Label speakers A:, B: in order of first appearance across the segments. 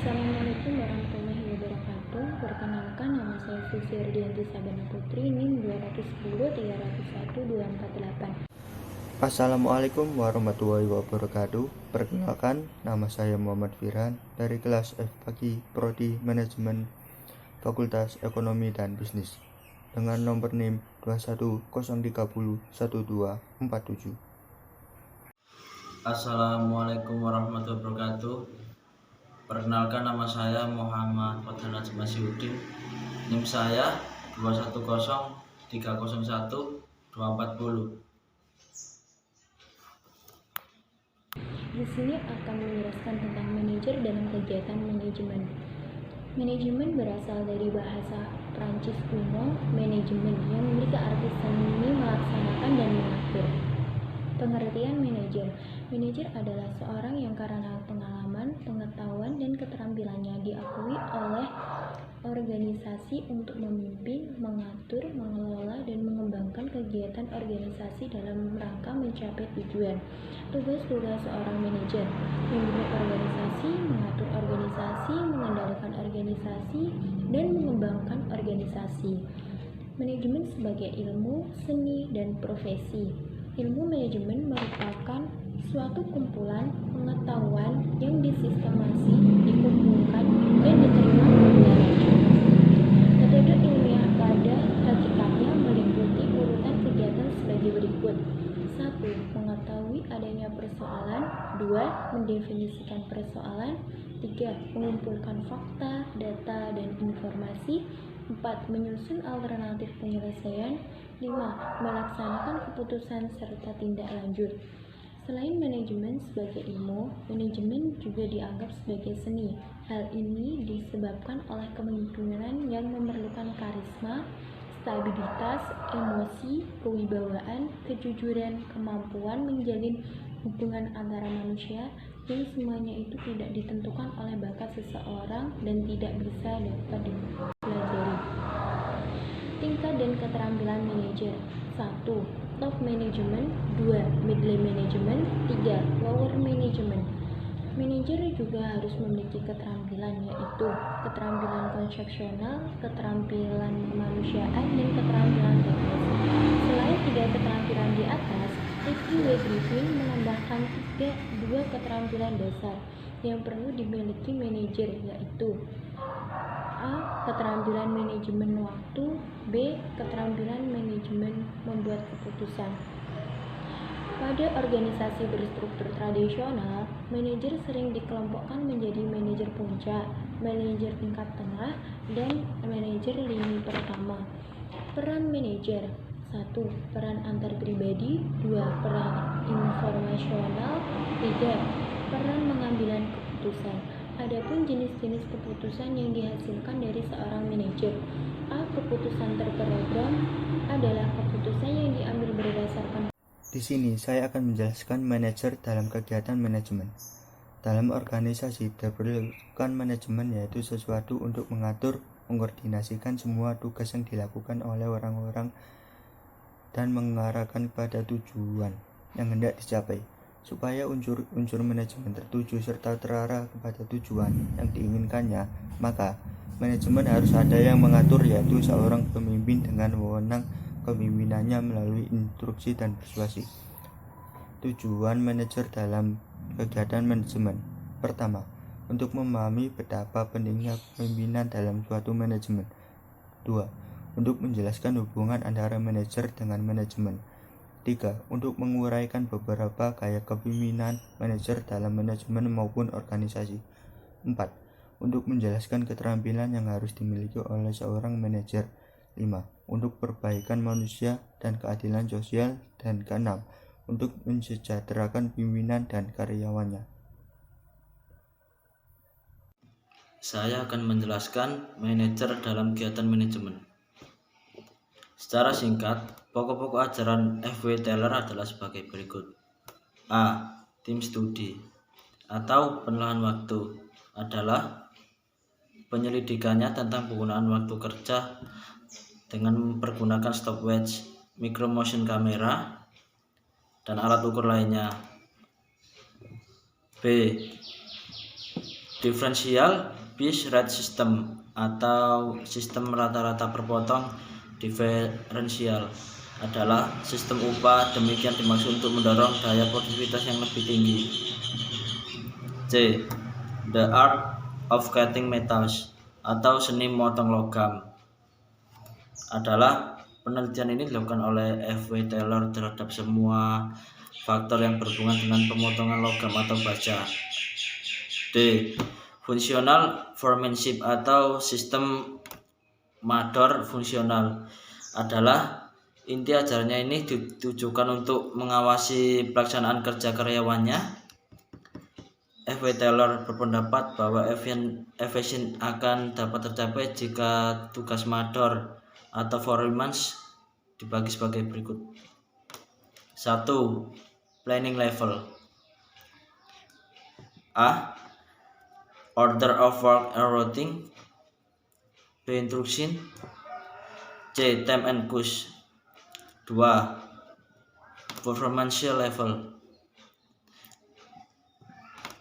A: Assalamualaikum warahmatullahi wabarakatuh. Perkenalkan, nama saya Susi Ardianti Sabana Putri, NIM 210 301 248.
B: Assalamualaikum warahmatullahi wabarakatuh. Perkenalkan, nama saya Muhammad Firhan dari kelas F Pagi Prodi Manajemen Fakultas Ekonomi dan Bisnis dengan nomor NIM 210301247.
C: Assalamualaikum warahmatullahi wabarakatuh. Perkenalkan, nama saya Muhammad Fadlan Najma Syudin. NIM saya 210301240.
A: Di sini akan menjelaskan tentang manajer dalam kegiatan manajemen. Manajemen berasal dari bahasa Prancis kuno manajemen yang memiliki arti seni melaksanakan dan mengatur. Pengertian manajer. Manajer adalah seorang yang karena pengalaman, pengetahuan, dan keterampilannya diakui oleh organisasi untuk memimpin, mengatur, mengelola, dan mengembangkan kegiatan organisasi dalam rangka mencapai tujuan. Tugas-tugas seorang manajer: memimpin organisasi, mengatur organisasi, mengendalikan organisasi, dan mengembangkan organisasi. Manajemen sebagai ilmu, seni, dan profesi. Ilmu manajemen merupakan suatu kumpulan pengetahuan yang disistemasi, dikumpulkan, dan diterima oleh metode ilmiah pada hakikatnya meliputi urutan kegiatan sebagai berikut. 1. Mengetahui adanya persoalan. 2. Mendefinisikan persoalan. 3. Mengumpulkan fakta, data, dan informasi. 4. Menyusun alternatif penyelesaian. 5. Melaksanakan keputusan serta tindak lanjut. Selain manajemen sebagai ilmu, manajemen juga dianggap sebagai seni. Hal ini disebabkan oleh kepemimpinan yang memerlukan karisma, stabilitas, emosi, kewibawaan, kejujuran, kemampuan menjalin hubungan antara manusia, yang semuanya itu tidak ditentukan oleh bakat seseorang dan tidak bisa dapat dipelajari. Tingkat dan keterampilan manajer. 1. Top management. 2. Middle management. 3. Lower management. Manajer juga harus memiliki keterampilan, yaitu keterampilan konsepsional, keterampilan kemanusiaan, dan keterampilan teknis. Selain 3 keterampilan di atas, Ricky W. Griffin menambahkan 2 keterampilan dasar yang perlu dimiliki manajer, yaitu A. Keterampilan manajemen waktu. B. Keterampilan manajemen membuat keputusan. Pada organisasi berstruktur tradisional, manajer sering dikelompokkan menjadi manajer puncak, manajer tingkat tengah, dan manajer lini pertama. Peran manajer. 1. Peran antar pribadi. 2. Peran informasional. 3. Peran pengambilan keputusan. Adapun jenis-jenis keputusan yang dihasilkan dari seorang manajer. A. Keputusan terprogram adalah keputusan yang diambil berdasarkan.
B: Di sini saya akan menjelaskan manajer dalam kegiatan manajemen. Dalam organisasi diperlukan manajemen, yaitu sesuatu untuk mengatur, mengkoordinasikan semua tugas yang dilakukan oleh orang-orang dan mengarahkan pada tujuan yang hendak dicapai. Supaya unsur manajemen tertuju serta terarah kepada tujuan yang diinginkannya, maka manajemen harus ada yang mengatur, yaitu seorang pemimpin dengan wewenang kepemimpinannya melalui instruksi dan persuasi. Tujuan manajer dalam kegiatan manajemen. Pertama, untuk memahami betapa pentingnya kepemimpinan dalam suatu manajemen. 2. Untuk menjelaskan hubungan antara manajer dengan manajemen. 3. Untuk menguraikan beberapa gaya kepemimpinan manajer dalam manajemen maupun organisasi. 4. Untuk menjelaskan keterampilan yang harus dimiliki oleh seorang manajer. 5. Untuk perbaikan manusia dan keadilan sosial. Dan 6. Untuk mensejahterakan pimpinan dan karyawannya.
C: Saya akan menjelaskan manajer dalam kegiatan manajemen. Secara singkat, pokok-pokok ajaran F.W. Teller adalah sebagai berikut. A. Tim studi atau penilaian waktu adalah penyelidikannya tentang penggunaan waktu kerja dengan mempergunakan stopwatch, micro motion kamera, dan alat ukur lainnya. B. Differential piece rate system atau sistem rata-rata perpotong diferensial adalah sistem upah. Demikian dimaksud untuk mendorong daya produktivitas yang lebih tinggi. C. The art of cutting metals atau seni memotong logam adalah penelitian ini dilakukan oleh F.W. Taylor terhadap semua faktor yang berhubungan dengan pemotongan logam atau baja. D. Functional foremanship atau sistem mador fungsional adalah inti ajarannya ini ditujukan untuk mengawasi pelaksanaan kerja karyawannya. F.W. Taylor berpendapat bahwa efisien akan dapat tercapai jika tugas mador atau foreman dibagi sebagai berikut. 1. Planning level. A. Order of work and routing. B. Instruction. C. Time and cost. 2. Performance level.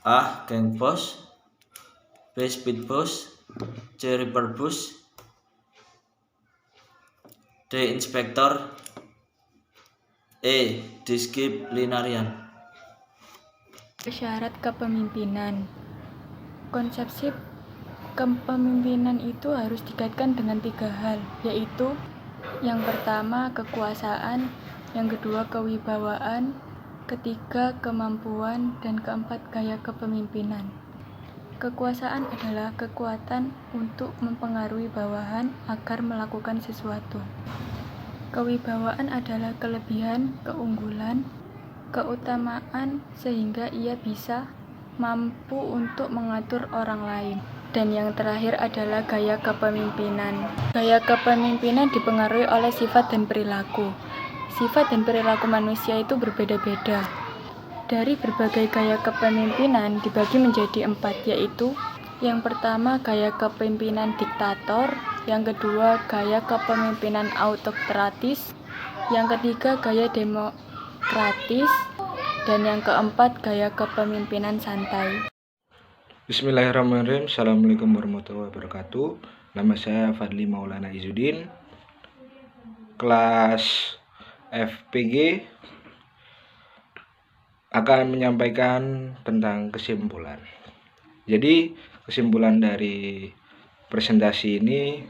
C: A. Gang post. B. Speed post. C. Reaper post. D. Inspektor. E. Disciplinarian.
A: Syarat kepemimpinan. Konsepsi kepemimpinan itu harus dikaitkan dengan 3 hal, yaitu yang pertama kekuasaan, yang kedua kewibawaan, ketiga kemampuan, dan keempat gaya kepemimpinan. Kekuasaan adalah kekuatan untuk mempengaruhi bawahan agar melakukan sesuatu. Kewibawaan adalah kelebihan, keunggulan, keutamaan sehingga ia bisa mampu untuk mengatur orang lain. Dan yang terakhir adalah gaya kepemimpinan. Gaya kepemimpinan dipengaruhi oleh sifat dan perilaku. Sifat dan perilaku manusia itu berbeda-beda. Dari berbagai gaya kepemimpinan dibagi menjadi 4, yaitu yang pertama gaya kepemimpinan diktator, yang kedua gaya kepemimpinan autokratis, yang ketiga gaya demokratis, dan yang keempat gaya kepemimpinan santai.
D: Bismillahirrahmanirrahim. Assalamualaikum warahmatullahi wabarakatuh. Nama saya Fadli Maulana Izzuddin, kelas FPG, akan menyampaikan tentang kesimpulan. Jadi kesimpulan dari presentasi ini,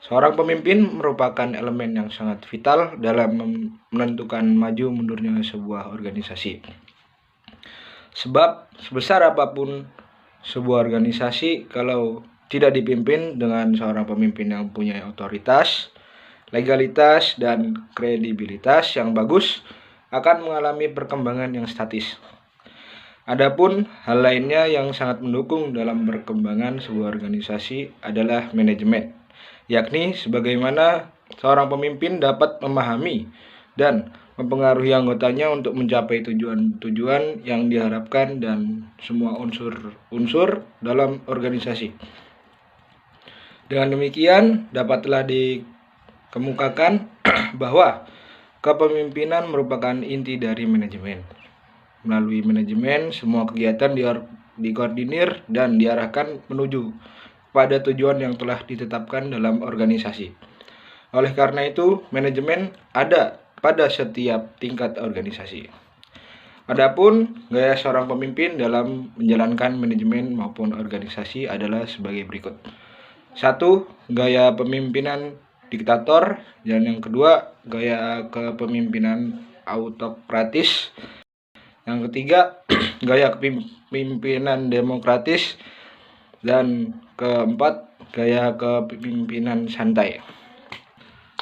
D: seorang pemimpin merupakan elemen yang sangat vital dalam menentukan maju mundurnya sebuah organisasi. Sebab sebesar apapun sebuah organisasi, kalau tidak dipimpin dengan seorang pemimpin yang punya otoritas, legalitas, dan kredibilitas yang bagus, akan mengalami perkembangan yang statis. Adapun hal lainnya yang sangat mendukung dalam perkembangan sebuah organisasi adalah manajemen, yakni sebagaimana seorang pemimpin dapat memahami dan mempengaruhi anggotanya untuk mencapai tujuan-tujuan yang diharapkan dan semua unsur-unsur dalam organisasi. Dengan demikian, dapatlah dikemukakan bahwa kepemimpinan merupakan inti dari manajemen. Melalui manajemen, semua kegiatan dikoordinir dan diarahkan menuju pada tujuan yang telah ditetapkan dalam organisasi. Oleh karena itu, manajemen ada pada setiap tingkat organisasi. Adapun gaya seorang pemimpin dalam menjalankan manajemen maupun organisasi adalah sebagai berikut. 1. Gaya pemimpinan diktator, dan yang kedua gaya kepemimpinan autokratis, yang ketiga gaya kepemimpinan demokratis, dan keempat gaya kepemimpinan santai.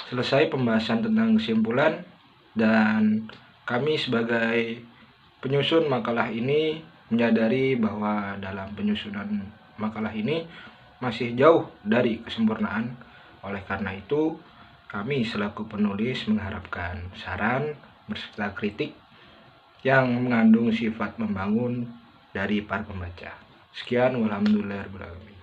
D: Selesai pembahasan tentang kesimpulan, dan kami sebagai penyusun makalah ini menyadari bahwa dalam penyusunan makalah ini masih jauh dari kesempurnaan. Oleh karena itu, kami selaku penulis mengharapkan saran beserta kritik yang mengandung sifat membangun dari para pembaca. Sekian, walhamdulillahirrahmanirrahim.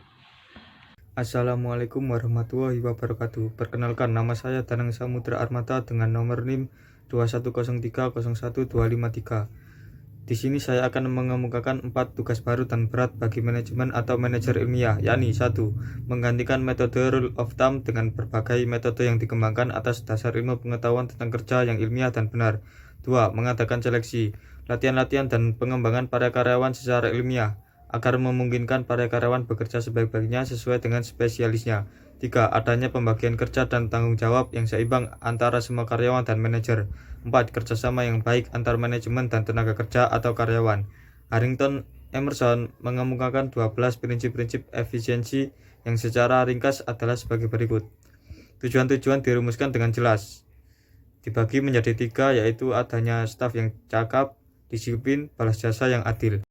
B: Assalamualaikum warahmatullahi wabarakatuh. Perkenalkan, nama saya Danang Samudra Armata dengan nomor NIM 2103012553.
E: Di sini saya akan mengemukakan 4 tugas baru dan berat bagi manajemen atau manajer ilmiah, yakni 1. Menggantikan metode rule of thumb dengan berbagai metode yang dikembangkan atas dasar ilmu pengetahuan tentang kerja yang ilmiah dan benar. 2. Mengadakan seleksi, latihan-latihan dan pengembangan para karyawan secara ilmiah, agar memungkinkan para karyawan bekerja sebaik-baiknya sesuai dengan spesialisnya. 3. Adanya pembagian kerja dan tanggung jawab yang seimbang antara semua karyawan dan manajer. 4. Kerjasama yang baik antar manajemen dan tenaga kerja atau karyawan. Harrington Emerson mengemukakan 12 prinsip-prinsip efisiensi yang secara ringkas adalah sebagai berikut. Tujuan-tujuan dirumuskan dengan jelas. Dibagi menjadi 3, yaitu adanya staf yang cakap, disiplin, balas jasa yang adil.